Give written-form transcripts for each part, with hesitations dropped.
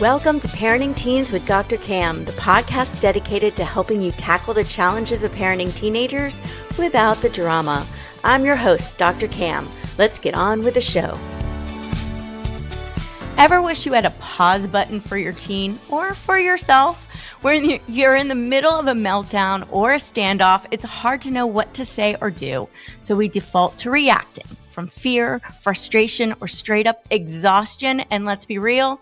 Welcome to Parenting Teens with Dr. Cam, the podcast dedicated to helping you tackle the challenges of parenting teenagers without the drama. I'm your host, Dr. Cam. Let's get on with the show. Ever wish you had a pause button for your teen or for yourself? When you're in the middle of a meltdown or a standoff, it's hard to know what to say or do, so we default to reacting from fear, frustration, or straight up exhaustion. And let's be real,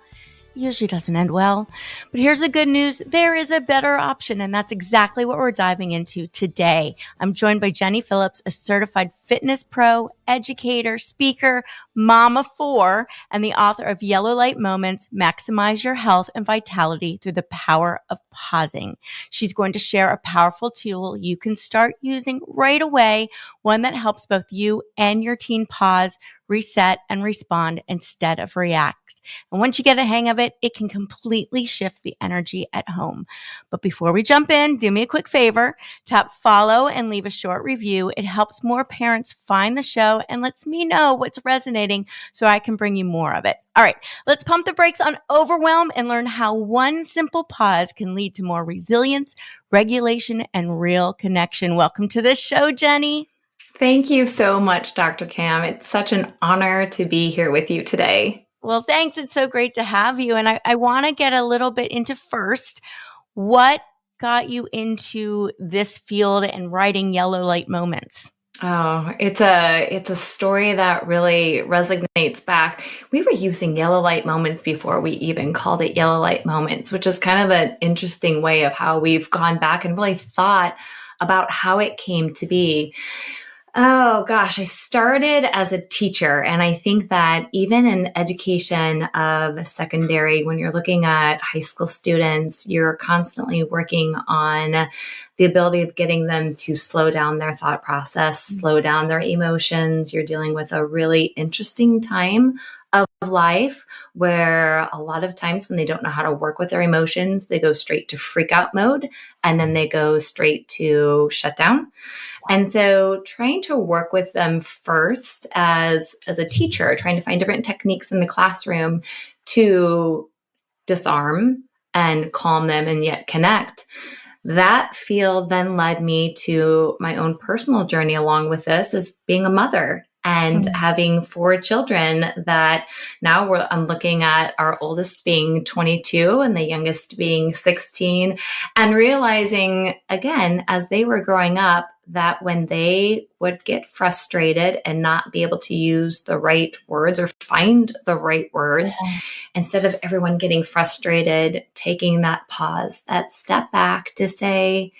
usually doesn't end well. But here's the good news. There is a better option, and that's exactly what we're diving into today. I'm joined by Jennie Phillips, a certified fitness pro, educator, speaker, mom of four, and the author of Yellow Light Moments, Maximize Your Health and Vitality Through the Power of Pausing. She's going to share a powerful tool you can start using right away, one that helps both you and your teen pause, reset, and respond instead of react. And once you get a hang of it, it can completely shift the energy at home. But before we jump in, do me a quick favor, tap follow and leave a short review. It helps more parents find the show and lets me know what's resonating so I can bring you more of it. All right, let's pump the brakes on overwhelm and learn how one simple pause can lead to more resilience, regulation, and real connection. Welcome to the show, Jennie. Thank you so much, Dr. Cam. It's such an honor to be here with you today. Well, thanks. It's so great to have you. And I want to get a little bit into first, what got you into this field and writing Yellow Light Moments? Oh, it's a story that really resonates back. We were using Yellow Light Moments before we even called it Yellow Light Moments, which is kind of an interesting way of how we've gone back and really thought about how it came to be. Oh gosh, I started as a teacher, and I think that even in education of secondary, when you're looking at high school students, you're constantly working on the ability of getting them to slow down their thought process, slow down their emotions. You're dealing with a really interesting time of life where a lot of times when they don't know how to work with their emotions, they go straight to freak out mode, and then they go straight to shutdown. And so trying to work with them first as a teacher, trying to find different techniques in the classroom to disarm and calm them and yet connect. That field then led me to my own personal journey along with this as being a mother and having four children that now I'm looking at our oldest being 22 and the youngest being 16, and realizing again, as they were growing up, that when they would get frustrated and not be able to use the right words or find the right words, instead of everyone getting frustrated, taking that pause, that step back to say,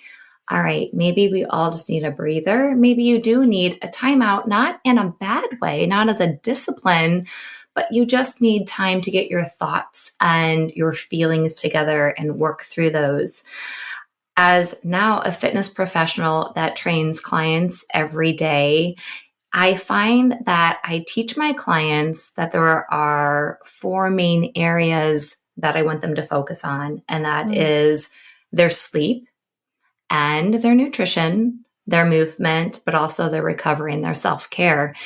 all right, maybe we all just need a breather. Maybe you do need a timeout, not in a bad way, not as a discipline, but you just need time to get your thoughts and your feelings together and work through those. As now a fitness professional that trains clients every day, I find that I teach my clients that there are four main areas that I want them to focus on, and that is their sleep and their nutrition, their movement, but also their recovery and their self-care.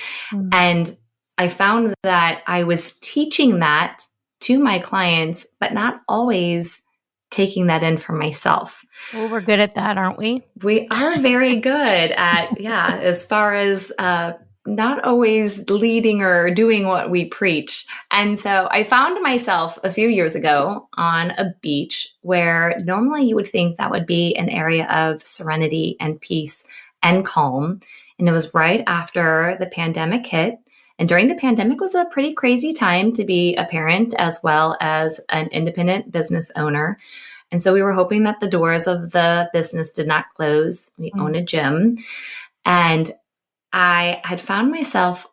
And I found that I was teaching that to my clients, but not always taking that in for myself. Well, we're good at that, aren't we? We are very good at, as far as not always leading or doing what we preach. And so I found myself a few years ago on a beach where normally you would think that would be an area of serenity and peace and calm. And it was right after the pandemic hit. And during the pandemic was a pretty crazy time to be a parent as well as an independent business owner. And so we were hoping that the doors of the business did not close. We own a gym. And I had found myself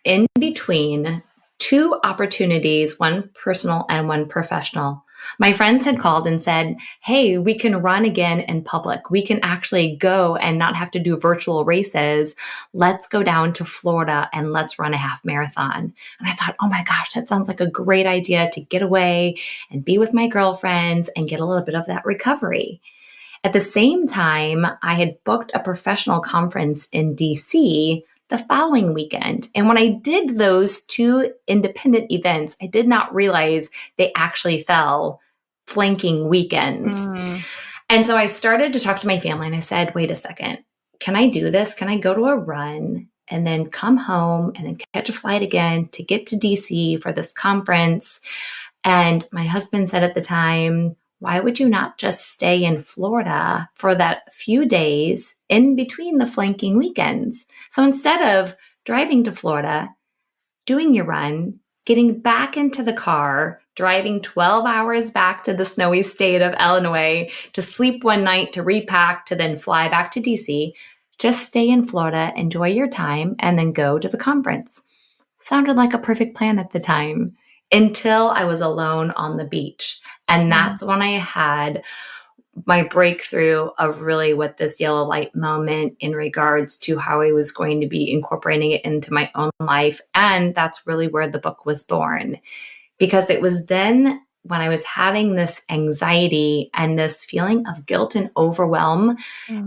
in between two opportunities, one personal and one professional. My friends had called and said, hey, we can run again in public. We can actually go and not have to do virtual races. Let's go down to Florida and let's run a half marathon. And I thought, oh my gosh, that sounds like a great idea to get away and be with my girlfriends and get a little bit of that recovery. At the same time, I had booked a professional conference in DC the following weekend. And when I did those two independent events, I did not realize they actually fell flanking weekends. And so I started to talk to my family and I said, wait a second, can I do this? Can I go to a run and then come home and then catch a flight again to get to DC for this conference? And my husband said at the time, why would you not just stay in Florida for that few days in between the flanking weekends? So instead of driving to Florida, doing your run, getting back into the car, driving 12 hours back to the snowy state of Illinois to sleep one night, to repack, to then fly back to DC, just stay in Florida, enjoy your time, and then go to the conference. Sounded like a perfect plan at the time until I was alone on the beach. And that's when I had my breakthrough of really what this yellow light moment in regards to how I was going to be incorporating it into my own life. And that's really where the book was born, because it was then when I was having this anxiety and this feeling of guilt and overwhelm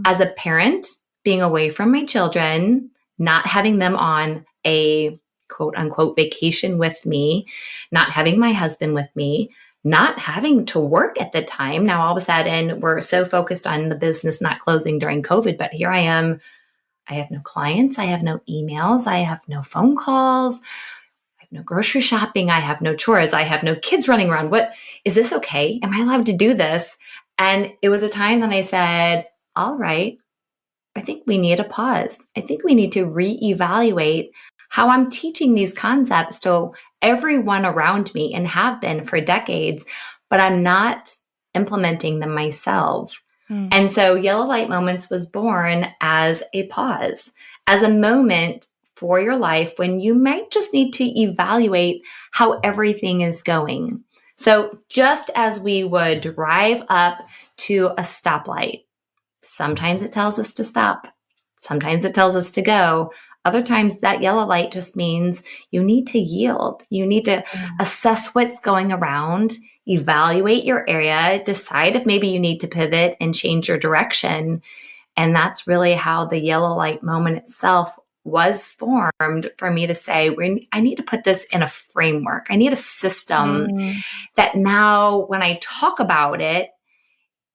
as a parent, being away from my children, not having them on a quote unquote vacation with me, not having my husband with me, not having to work at the time. Now, all of a sudden, we're so focused on the business not closing during COVID, but here I am. I have no clients. I have no emails. I have no phone calls. I have no grocery shopping. I have no chores. I have no kids running around. What is this okay? Am I allowed to do this? And it was a time that I said, all right, I think we need a pause. I think we need to reevaluate how I'm teaching these concepts to everyone around me and have been for decades, but I'm not implementing them myself. And so Yellow Light Moments was born as a pause, as a moment for your life when you might just need to evaluate how everything is going. So just as we would drive up to a stoplight, sometimes it tells us to stop. Sometimes it tells us to go. Other times that yellow light just means you need to yield. You need to assess what's going around, evaluate your area, decide if maybe you need to pivot and change your direction. And that's really how the yellow light moment itself was formed for me to say, I need to put this in a framework. I need a system that now when I talk about it,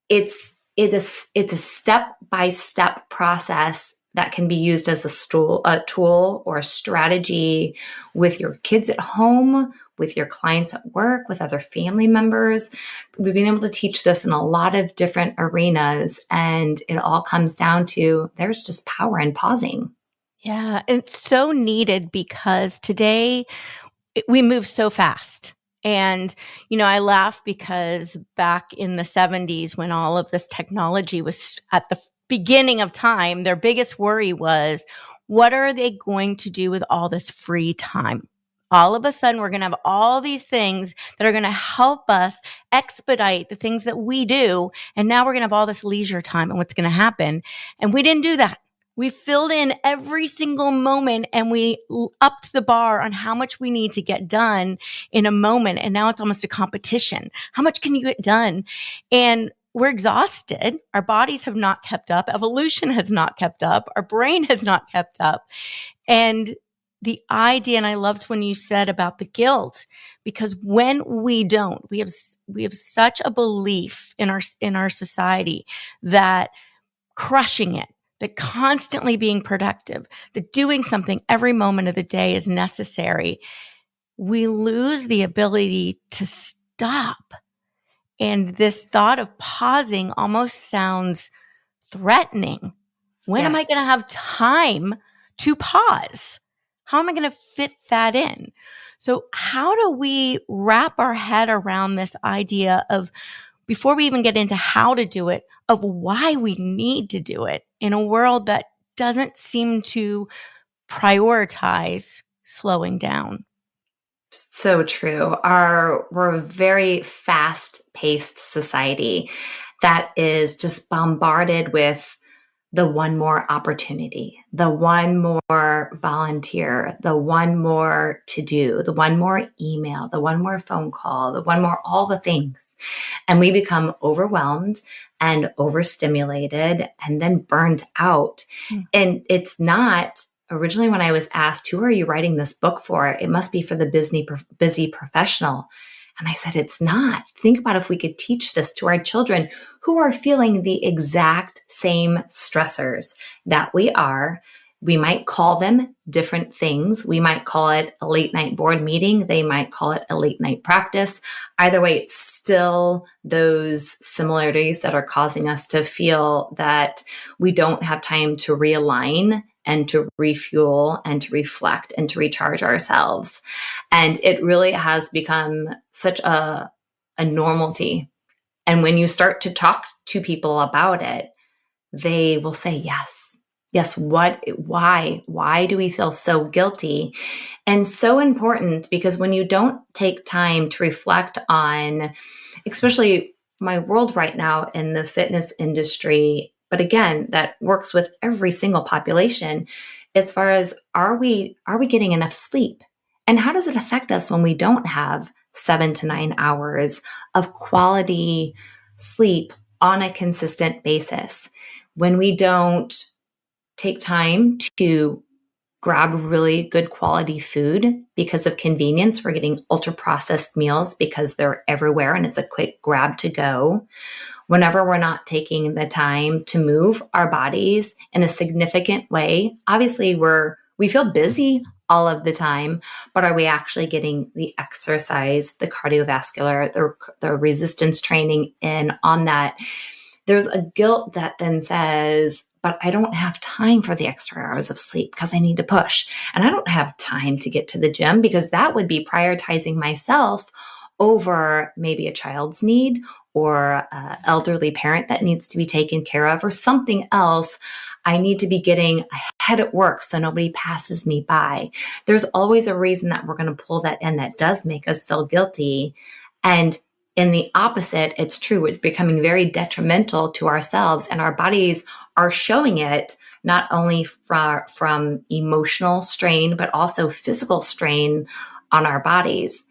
it's a step-by-step process that can be used as a tool or a strategy with your kids at home, with your clients at work, with other family members. We've been able to teach this in a lot of different arenas, and it all comes down to there's just power in pausing. Yeah, it's so needed because today we move so fast. And, I laugh because back in the 70s when all of this technology was at the beginning of time, their biggest worry was, what are they going to do with all this free time? All of a sudden, we're going to have all these things that are going to help us expedite the things that we do. And now we're going to have all this leisure time and what's going to happen. And we didn't do that. We filled in every single moment and we upped the bar on how much we need to get done in a moment. And now it's almost a competition. How much can you get done? And we're exhausted. Our bodies have not kept up. Evolution has not kept up. Our brain has not kept up. And the idea, and I loved when you said about the guilt, because when we don't, we have such a belief in our society that crushing it, that constantly being productive, that doing something every moment of the day is necessary, we lose the ability to stop. And this thought of pausing almost sounds threatening. When am I going to have time to pause? How am I going to fit that in? So how do we wrap our head around this idea of, before we even get into how to do it, of why we need to do it in a world that doesn't seem to prioritize slowing down? So true. We're a very fast-paced society that is just bombarded with the one more opportunity, the one more volunteer, the one more to do, the one more email, the one more phone call, the one more all the things. And we become overwhelmed and overstimulated and then burned out. And it's not originally when I was asked, who are you writing this book for? It must be for the busy professional. And I said, it's not. Think about if we could teach this to our children who are feeling the exact same stressors that we are. We might call them different things. We might call it a late night board meeting. They might call it a late night practice. Either way, it's still those similarities that are causing us to feel that we don't have time to realign and to refuel and to reflect and to recharge ourselves. And it really has become such a normalcy. And when you start to talk to people about it, they will say, yes, why do we feel so guilty? And so important, because when you don't take time to reflect on, especially my world right now in the fitness industry, but again, that works with every single population, as far as are we getting enough sleep? And how does it affect us when we don't have 7 to 9 hours of quality sleep on a consistent basis? When we don't take time to grab really good quality food because of convenience, we're getting ultra processed meals because they're everywhere and it's a quick grab to go. Whenever we're not taking the time to move our bodies in a significant way, obviously we feel busy all of the time, but are we actually getting the exercise, the cardiovascular, the resistance training in on that? There's a guilt that then says, but I don't have time for the extra hours of sleep because I need to push. And I don't have time to get to the gym because that would be prioritizing myself over maybe a child's need or an elderly parent that needs to be taken care of or something else. I need to be getting ahead at work so nobody passes me by. There's always a reason that we're going to pull that in that does make us feel guilty. And in the opposite, it's true. It's becoming very detrimental to ourselves, and our bodies are showing it not only from emotional strain, but also physical strain on our bodies.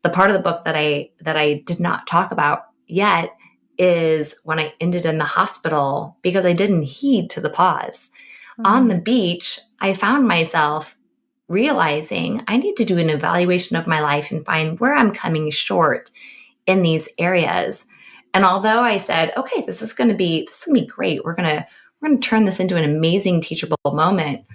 The part of the book that I did not talk about yet is when I ended in the hospital because I didn't heed to the pause. Mm-hmm. On the beach, I found myself realizing I need to do an evaluation of my life and find where I'm coming short in these areas. And although I said, okay, this is going to be great. We're going to turn this into an amazing teachable moment.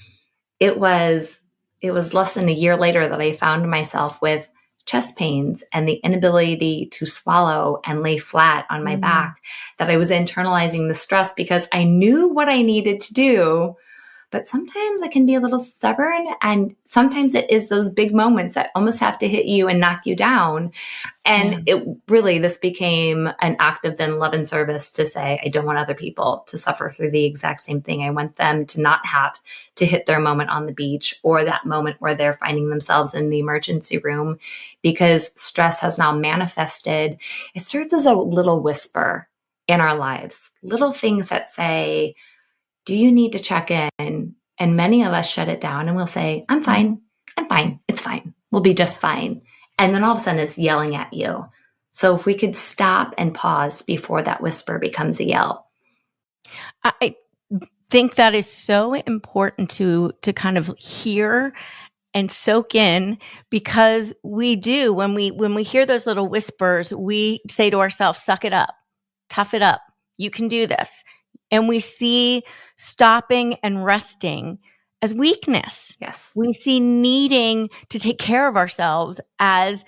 It was less than a year later that I found myself with chest pains and the inability to swallow and lay flat on my back, that I was internalizing the stress because I knew what I needed to do. But sometimes I can be a little stubborn, and sometimes it is those big moments that almost have to hit you and knock you down. And this became an act of then love and service to say, I don't want other people to suffer through the exact same thing. I want them to not have to hit their moment on the beach or that moment where they're finding themselves in the emergency room because stress has now manifested. It serves as a little whisper in our lives, little things that say, do you need to check in? And many of us shut it down and we'll say, I'm fine. It's fine. We'll be just fine. And then all of a sudden it's yelling at you. So if we could stop and pause before that whisper becomes a yell. I think that is so important to kind of hear and soak in, because we do, when we hear those little whispers, we say to ourselves, suck it up, tough it up. You can do this. And we see stopping and resting as weakness. Yes. We see needing to take care of ourselves as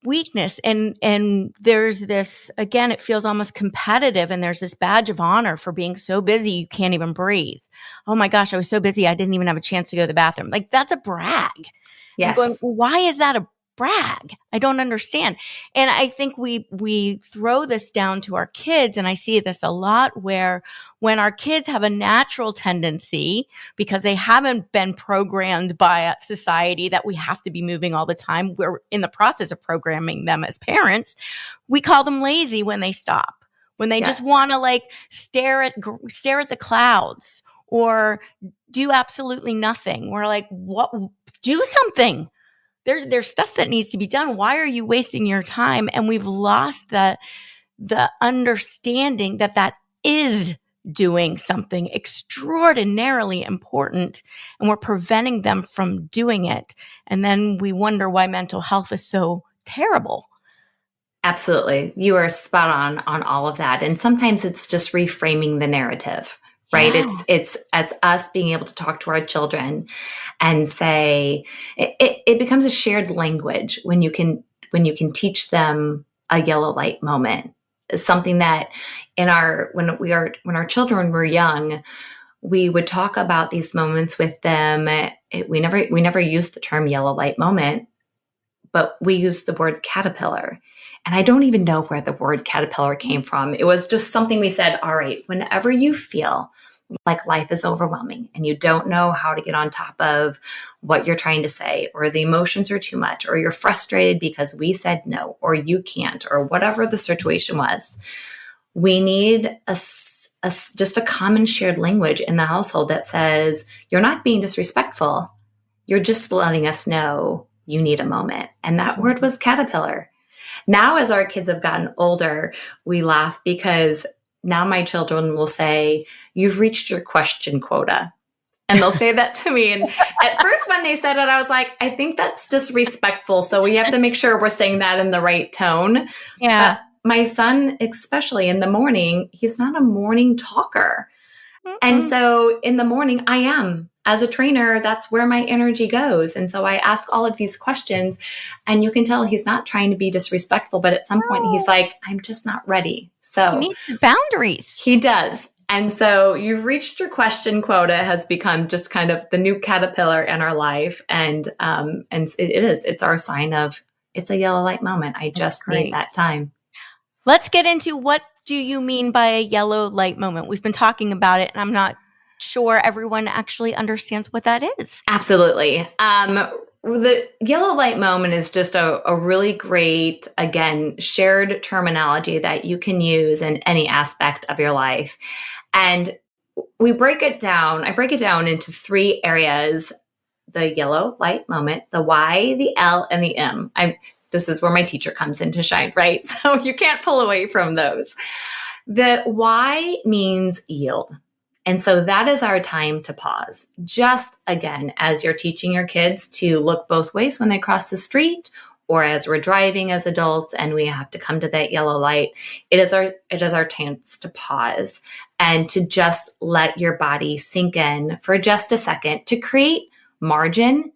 weakness. And there's this, again, it feels almost competitive, and there's this badge of honor for being so busy you can't even breathe. Oh my gosh, I was so busy I didn't even have a chance to go to the bathroom. Like, that's a brag. Yes. Going, why is that a brag? I don't understand. And I think we throw this down to our kids, and I see this a lot where when our kids have a natural tendency, because they haven't been programmed by a society that we have to be moving all the time, we're in the process of programming them as parents, we call them lazy when they stop, when they just want to like stare at the clouds or do absolutely nothing. We're like, what? Do something. There's stuff that needs to be done. Why are you wasting your time? And we've lost the understanding that is doing something extraordinarily important and we're preventing them from doing it. And then we wonder why mental health is so terrible. Absolutely. You are spot on all of that. And sometimes it's just reframing the narrative, right? Yeah. It's us being able to talk to our children and say it becomes a shared language when you can teach them a yellow light moment. It's something that when our children were young, we would talk about these moments with them. We never used the term yellow light moment, but we used the word caterpillar. And I don't even know where the word caterpillar came from. It was just something we said, all right, whenever you feel like life is overwhelming and you don't know how to get on top of what you're trying to say, or the emotions are too much, or you're frustrated because we said no, or you can't, or whatever the situation was, we need just a common shared language in the household that says, you're not being disrespectful. You're just letting us know you need a moment. And that word was caterpillar. Now, as our kids have gotten older, we laugh because now my children will say, you've reached your question quota. And they'll say that to me. And at first, when they said it, I was like, I think that's disrespectful. So we have to make sure we're saying that in the right tone. Yeah. But my son, especially in the morning, he's not a morning talker. And so in the morning, I am. As a trainer, that's where my energy goes. And so I ask all of these questions, and you can tell he's not trying to be disrespectful, but at some point he's like, I'm just not ready. So he needs his boundaries. He does. And so you've reached your question quota has become just kind of the new caterpillar in our life. And it's our sign of it's a yellow light moment. I just need that time. Let's get into what do you mean by a yellow light moment? We've been talking about it, and I'm not sure everyone actually understands what that is. Absolutely. The yellow light moment is just a really great, again, shared terminology that you can use in any aspect of your life. And I break it down into 3 areas: the yellow light moment, the Y, the L, and the M. This is where my teacher comes in to shine, right? So you can't pull away from those. The Y means yield. And so that is our time to pause. Just again, as you're teaching your kids to look both ways when they cross the street, or as we're driving as adults and we have to come to that yellow light, it is our chance to pause and to just let your body sink in for just a second to create margin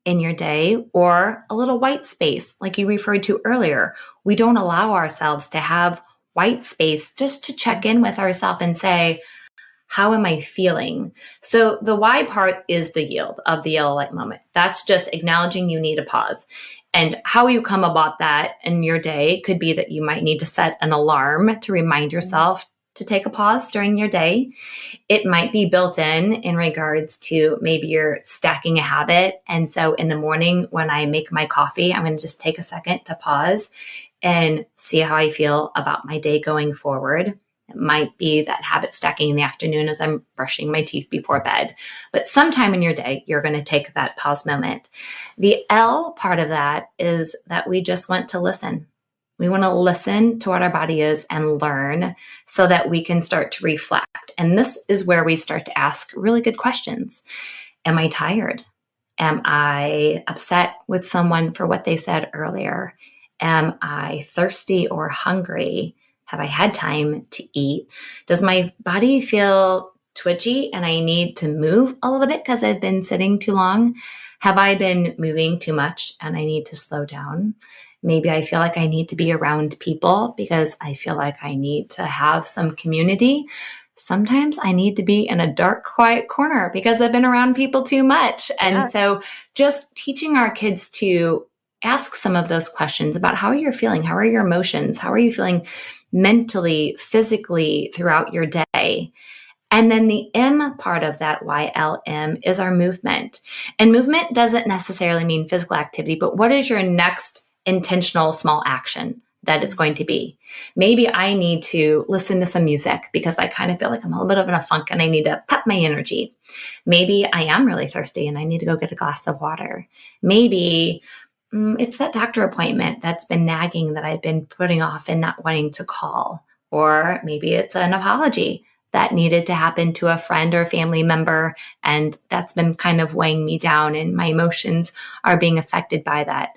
in your day, or a little white space like you referred to earlier. We don't allow ourselves to have white space just to check in with ourselves and say, how am I feeling? So the why part is the yield of the yellow light moment. That's just acknowledging you need a pause. And how you come about that in your day could be that you might need to set an alarm to remind yourself to take a pause during your day. It might be built in regards to maybe you're stacking a habit. And so in the morning when I make my coffee, I'm going to just take a second to pause and see how I feel about my day going forward. It might be that habit stacking in the afternoon as I'm brushing my teeth before bed. But sometime in your day, you're going to take that pause moment. The L part of that is that we just want to listen. We want to listen to what our body is and learn so that we can start to reflect. And this is where we start to ask really good questions. Am I tired? Am I upset with someone for what they said earlier? Am I thirsty or hungry? Have I had time to eat? Does my body feel twitchy and I need to move a little bit because I've been sitting too long? Have I been moving too much and I need to slow down? Maybe I feel like I need to be around people because I feel like I need to have some community. Sometimes I need to be in a dark, quiet corner because I've been around people too much. And so just teaching our kids to ask some of those questions about how you're feeling, how are your emotions, how are you feeling mentally, physically throughout your day. And then the M part of that YLM is our movement. And movement doesn't necessarily mean physical activity, but what is your next intentional small action that it's going to be? Maybe I need to listen to some music because I kind of feel like I'm a little bit of in a funk and I need to pep my energy. Maybe I am really thirsty and I need to go get a glass of water. Maybe it's that doctor appointment that's been nagging that I've been putting off and not wanting to call. Or maybe it's an apology that needed to happen to a friend or family member. And that's been kind of weighing me down, and my emotions are being affected by that.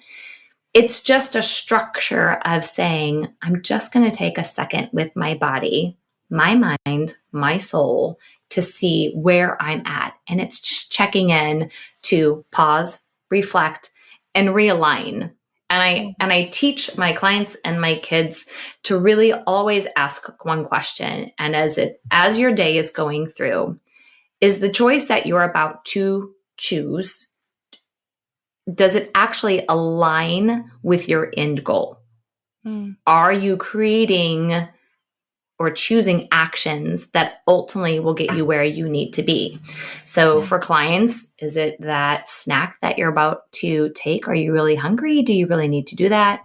It's just a structure of saying, I'm just going to take a second with my body, my mind, my soul to see where I'm at. And it's just checking in to pause, reflect, and realign. And I teach my clients and my kids to really always ask one question. And as your day is going through, is the choice that you're about to choose, does it actually align with your end goal? Are you creating or choosing actions that ultimately will get you where you need to be? So for clients, is it that snack that you're about to take? Are you really hungry? Do you really need to do that?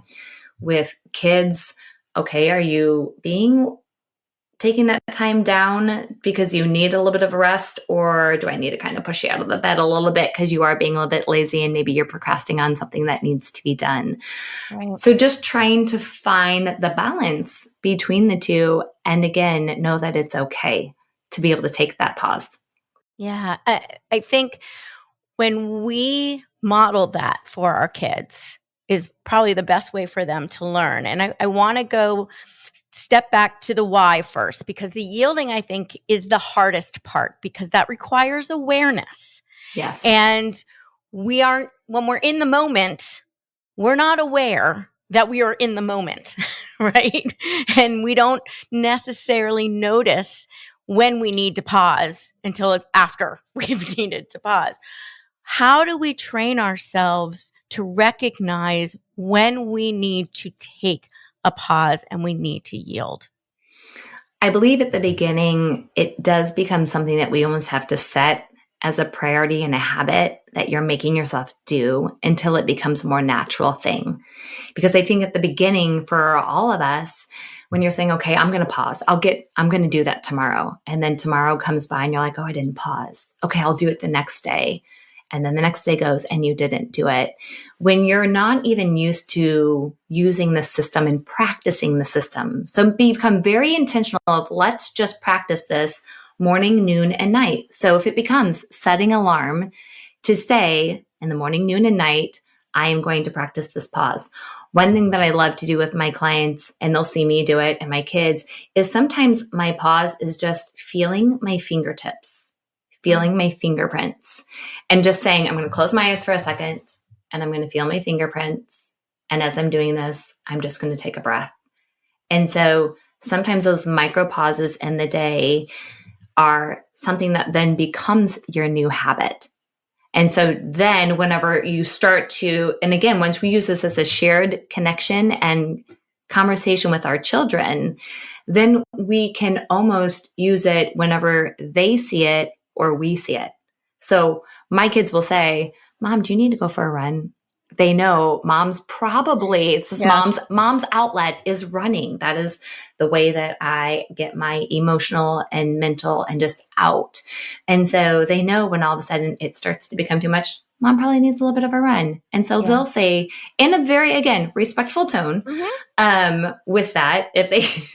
With kids, okay, are you taking that time down because you need a little bit of a rest, or do I need to kind of push you out of the bed a little bit because you are being a little bit lazy and maybe you're procrastinating on something that needs to be done? Right. So just trying to find the balance between the two, and again, know that it's okay to be able to take that pause. Yeah, I think when we model that for our kids is probably the best way for them to learn. And I want to go step back to the why first, because the yielding, I think, is the hardest part, because that requires awareness. Yes. And when we're in the moment, we're not aware that we are in the moment, right? And we don't necessarily notice when we need to pause until it's after we've needed to pause. How do we train ourselves to recognize when we need to take a pause and we need to yield? I believe at the beginning, it does become something that we almost have to set as a priority and a habit that you're making yourself do until it becomes a more natural thing. Because I think at the beginning for all of us, when you're saying, okay, I'm going to pause, I'm going to do that tomorrow. And then tomorrow comes by and you're like, oh, I didn't pause. Okay, I'll do it the next day. And then the next day goes and you didn't do it. When you're not even used to using the system and practicing the system. So become very intentional of, let's just practice this morning, noon, and night. So if it becomes setting alarm to say in the morning, noon, and night, I am going to practice this pause. One thing that I love to do with my clients, and they'll see me do it, and my kids, is sometimes my pause is just feeling my fingertips, feeling my fingerprints, and just saying, I'm going to close my eyes for a second and I'm going to feel my fingerprints. And as I'm doing this, I'm just going to take a breath. And so sometimes those micro pauses in the day are something that then becomes your new habit. And so then whenever you start to, and again, once we use this as a shared connection and conversation with our children, then we can almost use it whenever they see it or we see it. So my kids will say, Mom, do you need to go for a run? They know mom's mom's outlet is running. That is the way that I get my emotional and mental and just out. And so they know when all of a sudden it starts to become too much, Mom probably needs a little bit of a run. And so they'll say in a very, again, respectful tone, with that, if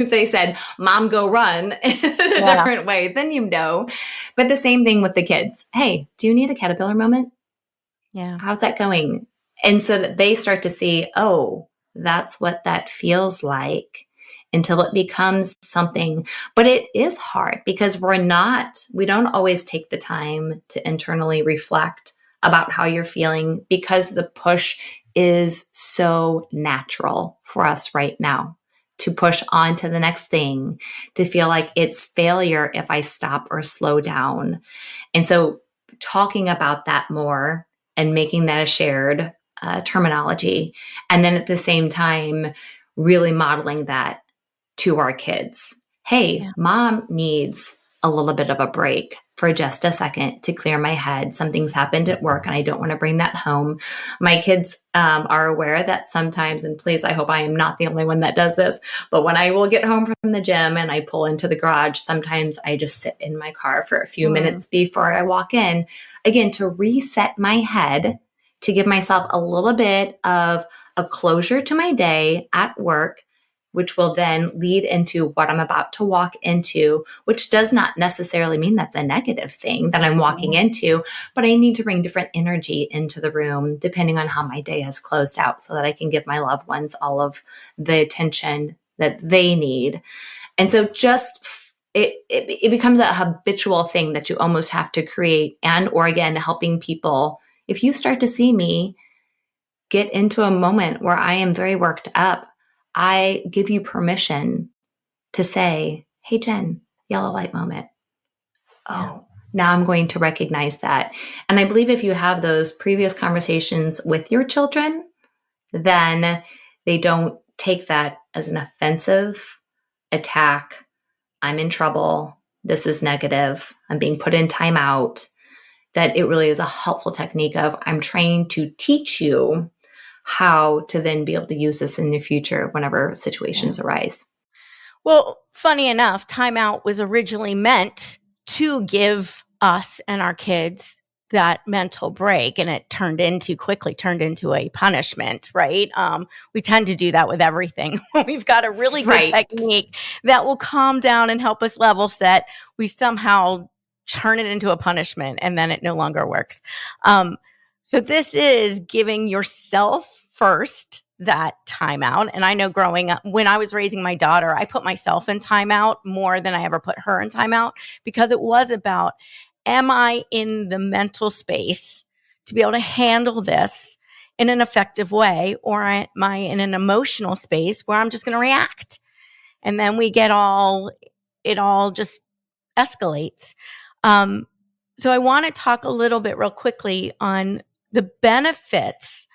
they said, Mom, go run in a different way, then you know. But the same thing with the kids. Hey, do you need a caterpillar moment? Yeah. How's that going? And so that they start to see, oh, that's what that feels like, until it becomes something. But it is hard because we don't always take the time to internally reflect about how you're feeling, because the push is so natural for us right now to push on to the next thing, to feel like it's failure if I stop or slow down. And so talking about that more and making that a shared terminology. And then at the same time, really modeling that to our kids. Hey, Mom needs a little bit of a break for just a second to clear my head. Something's happened at work and I don't want to bring that home. My kids are aware that sometimes, and please, I hope I am not the only one that does this, but when I will get home from the gym and I pull into the garage, sometimes I just sit in my car for a few minutes before I walk in, again, to reset my head, to give myself a little bit of a closure to my day at work, which will then lead into what I'm about to walk into, which does not necessarily mean that's a negative thing that I'm walking into, but I need to bring different energy into the room depending on how my day has closed out so that I can give my loved ones all of the attention that they need. And so it becomes a habitual thing that you almost have to create, and or again, helping people. If you start to see me get into a moment where I am very worked up, I give you permission to say, hey, Jen, yellow light moment. Oh, now I'm going to recognize that. And I believe if you have those previous conversations with your children, then they don't take that as an offensive attack. I'm in trouble. This is negative. I'm being put in timeout. That it really is a helpful technique of I'm trying to teach you how to then be able to use this in the future whenever situations arise. Well, funny enough, timeout was originally meant to give us and our kids that mental break, and it quickly turned into a punishment, right? We tend to do that with everything. We've got a really good technique that will calm down and help us level set. We somehow turn it into a punishment, and then it no longer works. So this is giving yourself first that timeout. And I know growing up, when I was raising my daughter, I put myself in timeout more than I ever put her in timeout, because it was about, am I in the mental space to be able to handle this in an effective way? Or am I in an emotional space where I'm just going to react? And then it all just escalates. So I want to talk a little bit real quickly on the benefits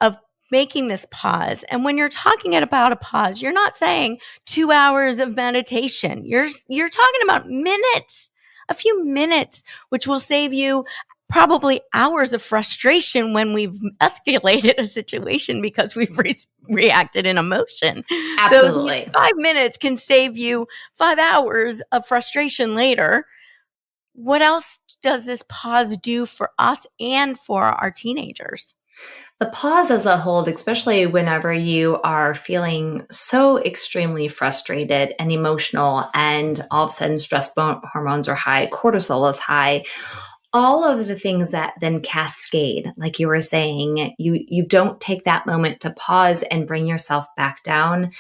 of making this pause. And when you're talking about a pause, you're not saying 2 hours of meditation. You're talking about minutes, a few minutes, which will save you probably hours of frustration when we've escalated a situation because we've reacted in emotion. Absolutely. So these 5 minutes can save you 5 hours of frustration later. What else does this pause do for us and for our teenagers? The pause as a whole, especially whenever you are feeling so extremely frustrated and emotional, and all of a sudden stress hormones are high, cortisol is high, all of the things that then cascade, like you were saying, you don't take that moment to pause and bring yourself back down.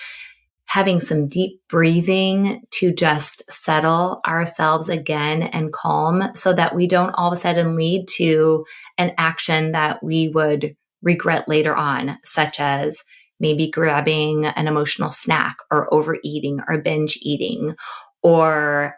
Having some deep breathing to just settle ourselves again and calm, so that we don't all of a sudden lead to an action that we would regret later on, such as maybe grabbing an emotional snack or overeating or binge eating, or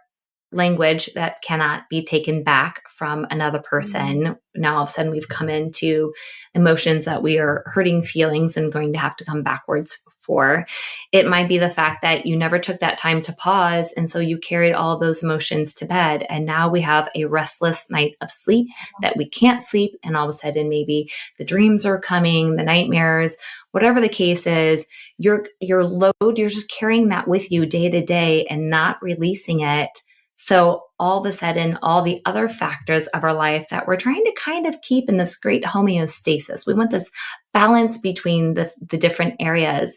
language that cannot be taken back from another person. Now all of a sudden we've come into emotions that we are hurting feelings and going to have to come backwards for. It might be the fact that you never took that time to pause, and so you carried all those emotions to bed, and now we have a restless night of sleep that we can't sleep, and all of a sudden maybe the dreams are coming, the nightmares, whatever the case is, your load, you're just carrying that with you day to day and not releasing it. So all of a sudden, all the other factors of our life that we're trying to kind of keep in this great homeostasis, we want this balance between the different areas.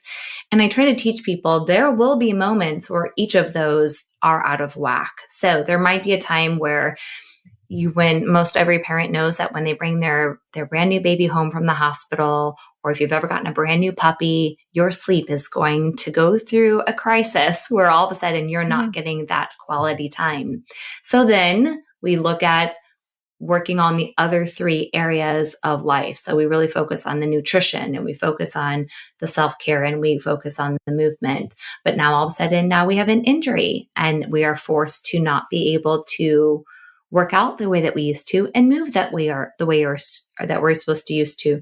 And I try to teach people there will be moments where each of those are out of whack. So there might be a time where when most every parent knows that when they bring their brand new baby home from the hospital, or if you've ever gotten a brand new puppy, your sleep is going to go through a crisis where all of a sudden you're not getting that quality time. So then we look at working on the other 3 areas of life. So we really focus on the nutrition, and we focus on the self-care, and we focus on the movement. But now all of a sudden, now we have an injury, and we are forced to not be able to work out the way that we used to and move that we're supposed to used to.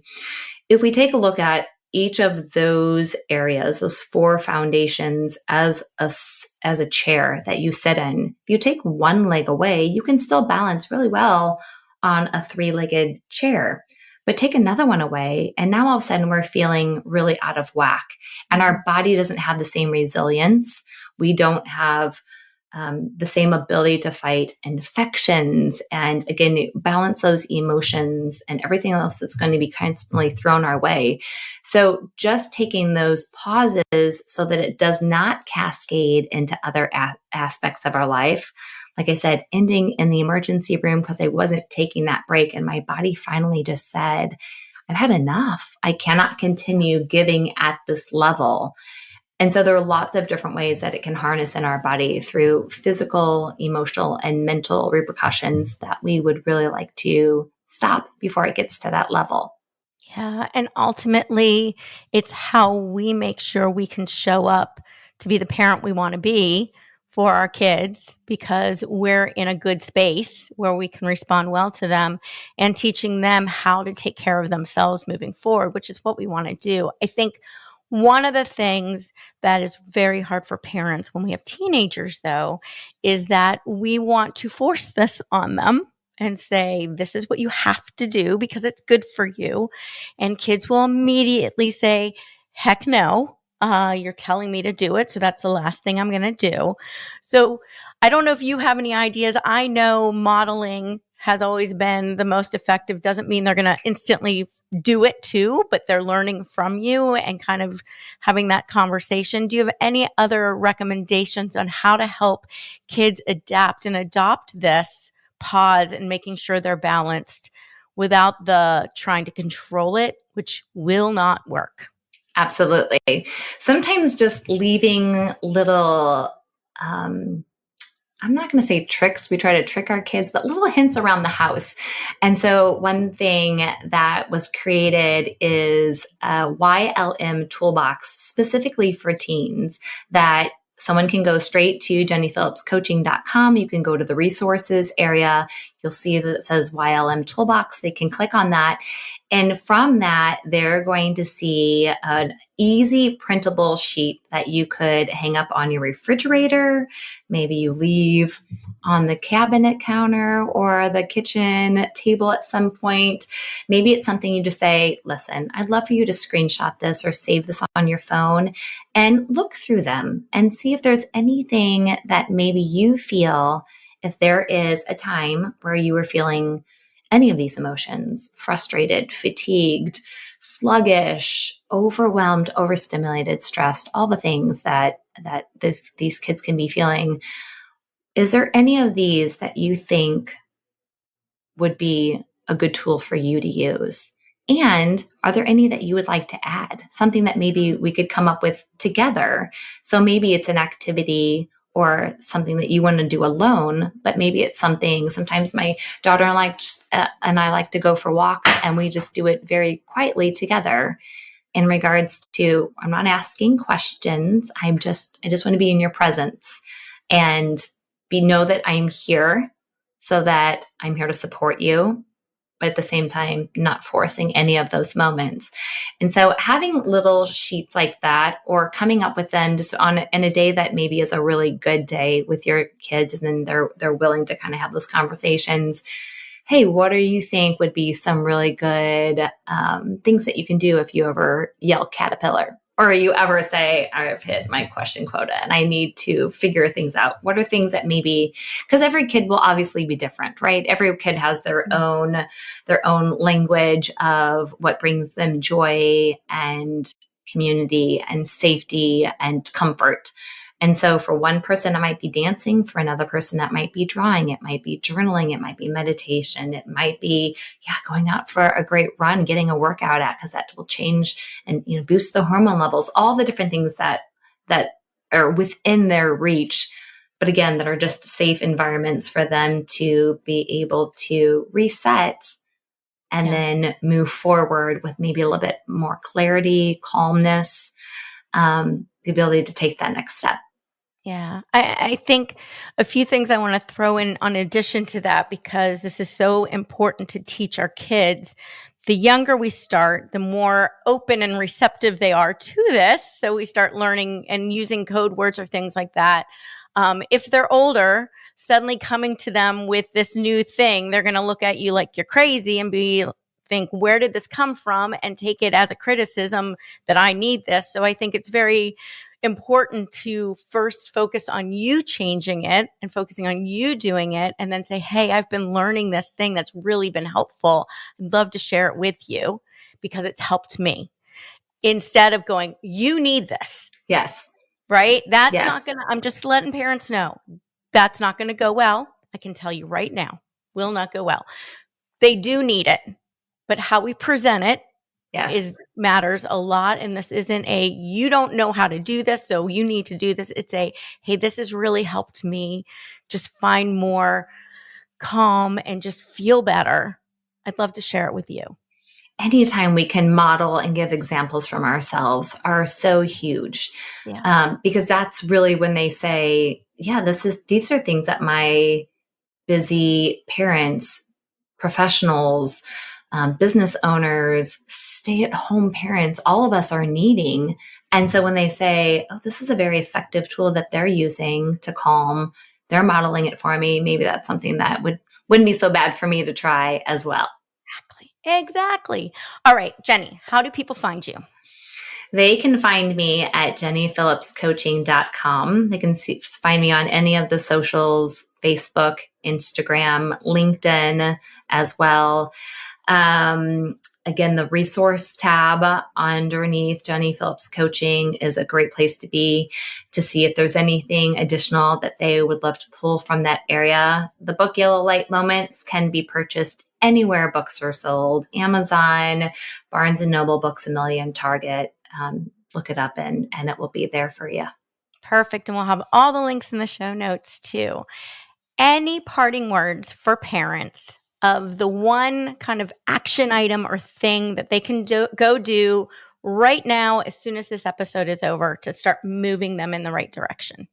If we take a look at each of those areas, those 4 foundations as a chair that you sit in, if you take one leg away, you can still balance really well on a 3-legged chair. But take another one away, and now all of a sudden we're feeling really out of whack, and our body doesn't have the same resilience. We don't have the same ability to fight infections, and again, balance those emotions and everything else that's going to be constantly thrown our way. So just taking those pauses so that it does not cascade into other aspects of our life. Like I said, ending in the emergency room because I wasn't taking that break, and my body finally just said, I've had enough. I cannot continue giving at this level. And so there are lots of different ways that it can harness in our body through physical, emotional, and mental repercussions that we would really like to stop before it gets to that level. Yeah. And ultimately, it's how we make sure we can show up to be the parent we want to be for our kids, because we're in a good space where we can respond well to them, and teaching them how to take care of themselves moving forward, which is what we want to do. I think one of the things that is very hard for parents when we have teenagers, though, is that we want to force this on them and say, this is what you have to do because it's good for you. And kids will immediately say, heck no, you're telling me to do it. So that's the last thing I'm going to do. So I don't know if you have any ideas. I know modeling has always been the most effective. Doesn't mean they're going to instantly do it too, but they're learning from you and kind of having that conversation. Do you have any other recommendations on how to help kids adapt and adopt this pause and making sure they're balanced without the trying to control it, which will not work? Absolutely. Sometimes just leaving little, I'm not going to say tricks. We try to trick our kids, but little hints around the house. And so one thing that was created is a YLM toolbox specifically for teens that someone can go straight to jenniephillipscoaching.com. You can go to the resources area. You'll see that it says YLM toolbox. They can click on that. And from that, they're going to see an easy printable sheet that you could hang up on your refrigerator. Maybe you leave on the cabinet counter or the kitchen table at some point. Maybe it's something you just say, listen, I'd love for you to screenshot this or save this on your phone and look through them and see if there's anything that maybe you feel, if there is a time where you were feeling any of these emotions, frustrated, fatigued, sluggish, overwhelmed, overstimulated, stressed, all the things that these kids can be feeling. Is there any of these that you think would be a good tool for you to use? And are there any that you would like to add? Something that maybe we could come up with together. So maybe it's an activity or something that you want to do alone, but maybe it's something, sometimes my daughter and I like to go for walks and we just do it very quietly together in regards to, I'm not asking questions. I just want to be in your presence and know that I'm here so that I'm here to support you, but at the same time, not forcing any of those moments. And so having little sheets like that or coming up with them just in a day that maybe is a really good day with your kids, and then they're willing to kind of have those conversations. Hey, what do you think would be some really good things that you can do if you ever yell caterpillar? Or you ever say, I've hit my question quota and I need to figure things out? What are things that maybe, because every kid will obviously be different, right? Every kid has their own language of what brings them joy and community and safety and comfort. And so for one person, it might be dancing. For another person, that might be drawing. It might be journaling. It might be meditation. It might be, going out for a great run, getting a workout at, because that will change and, boost the hormone levels, all the different things that are within their reach, but again, that are just safe environments for them to be able to reset and then move forward with maybe a little bit more clarity, calmness, the ability to take that next step. Yeah, I think a few things I want to throw in on addition to that, because this is so important to teach our kids. The younger we start, the more open and receptive they are to this. So we start learning and using code words or things like that. If they're older, suddenly coming to them with this new thing, they're going to look at you like you're crazy and think, where did this come from? And take it as a criticism that I need this. So I think it's very important to first focus on you changing it and focusing on you doing it, and then say, hey, I've been learning this thing that's really been helpful. I'd love to share it with you because it's helped me. Instead of going, you need this. Yes. Right? That's Yes. not going to, I'm just letting parents know that's not going to go well. I can tell you right now, will not go well. They do need it, but how we present it matters a lot. And this isn't a, you don't know how to do this, so you need to do this. It's a, hey, this has really helped me just find more calm and just feel better. I'd love to share it with you. Anytime we can model and give examples from ourselves are so huge. Because that's really when they say, yeah, these are things that my busy parents, professionals, business owners, stay-at-home parents, all of us are needing. And so when they say, oh, this is a very effective tool that they're using to calm, they're modeling it for me, maybe that's something that wouldn't be so bad for me to try as well. Exactly. All right, Jennie, how do people find you? They can find me at jenniephillipscoaching.com. They can find me on any of the socials, Facebook, Instagram, LinkedIn as well. Again, the resource tab underneath Jennie Phillips Coaching is a great place to be to see if there's anything additional that they would love to pull from that area. The book Yellow Light Moments can be purchased anywhere books are sold, Amazon, Barnes & Noble, Books A Million, Target. Look it up and it will be there for you. Perfect. And we'll have all the links in the show notes too. Any parting words for parents of the one kind of action item or thing that they can go do right now as soon as this episode is over to start moving them in the right direction?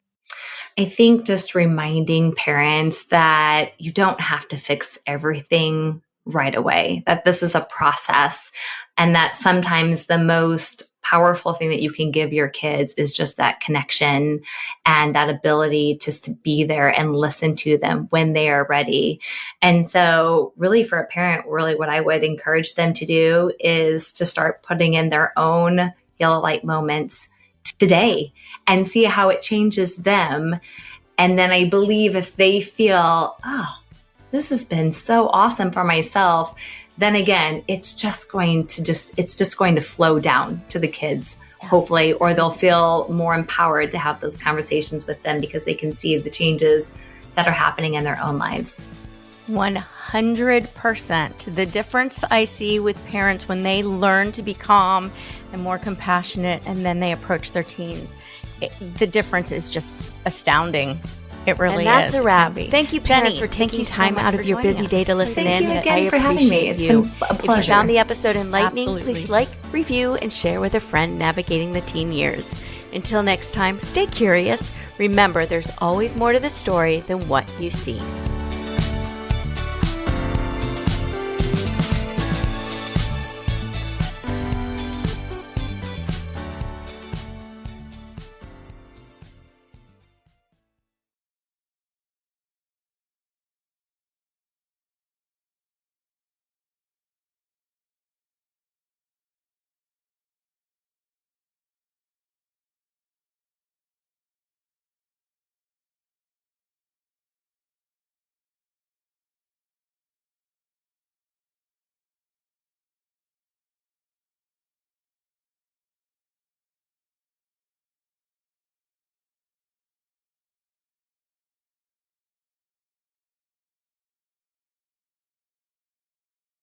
I think just reminding parents that you don't have to fix everything right away, that this is a process, and that sometimes the most powerful thing that you can give your kids is just that connection and that ability just to be there and listen to them when they are ready. And so really for a parent, really what I would encourage them to do is to start putting in their own yellow light moments today and see how it changes them. And then I believe if they feel, oh, this has been so awesome for myself, then again, it's just going to flow down to the kids, hopefully, or they'll feel more empowered to have those conversations with them because they can see the changes that are happening in their own lives. 100%. The difference I see with parents when they learn to be calm and more compassionate and then they approach their teens, the difference is just astounding. It really is. And that's a wrap. Thank you, parents, for taking time out of your busy day to listen in. Thank you again for having me. It's been a pleasure. If you found the episode enlightening, please like, review, and share with a friend navigating the teen years. Until next time, stay curious. Remember, there's always more to the story than what you see.